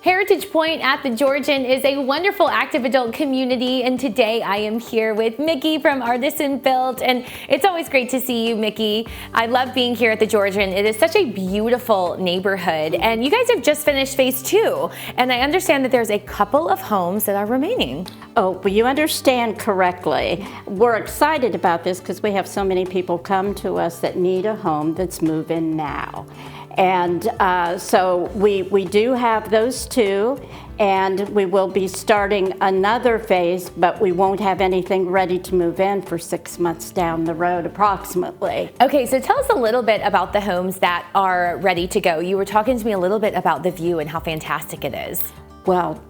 Heritage Pointe at the Georgian is a wonderful active adult community, and today I am here with Mickey from Artisan Built, and it's always great to see you, Mickey. I love being here at the Georgian. It is such a beautiful neighborhood, and you guys have just finished phase 2, and I understand that there's a couple of homes that are remaining. Oh, well, you understand correctly. We're excited about this because we have so many people come to us that need a home that's move-in now. And so we do have those two, and we will be starting another phase, but we won't have anything ready to move in for 6 months down the road approximately. Okay, so tell us a little bit about the homes that are ready to go. You were talking to me a little bit about the view and how fantastic it is. Well,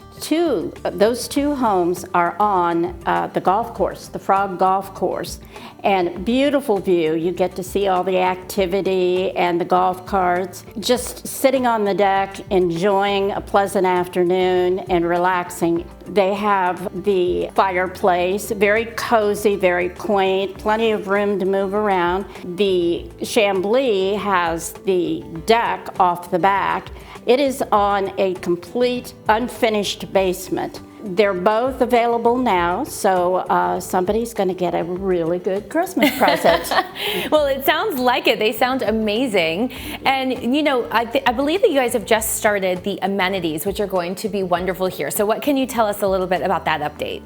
those two homes are on the golf course, the Frog Golf Course, and beautiful view. You get to see all the activity and the golf carts. Just sitting on the deck, enjoying a pleasant afternoon and relaxing. They have the fireplace, very cozy, very quaint, plenty of room to move around. The Chambly has the deck off the back. It is on a complete unfinished basement. They're both available now, so somebody's going to get a really good Christmas present. Well, it sounds like it. They sound amazing. And, you know, I believe that you guys have just started the amenities, which are going to be wonderful here. So what can you tell us a little bit about that update?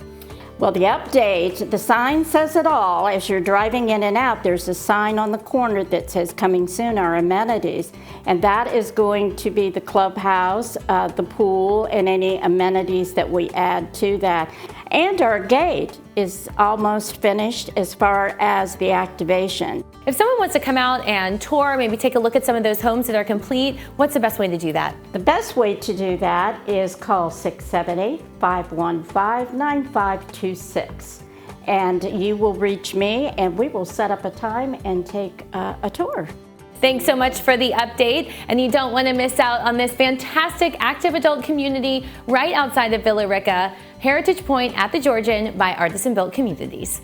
Well, the update, the sign says it all. As you're driving in and out, there's a sign on the corner that says coming soon, our amenities. And that is going to be the clubhouse, the pool, and any amenities that we add to that. And our gate is almost finished as far as the activation. If someone wants to come out and tour, maybe take a look at some of those homes that are complete, what's the best way to do that? The best way to do that is call 678-515-9526. And you will reach me, and we will set up a time and take a tour. Thanks so much for the update, and you don't want to miss out on this fantastic active adult community right outside of Villa Rica, Heritage Pointe at the Georgian by Artisan Built Communities.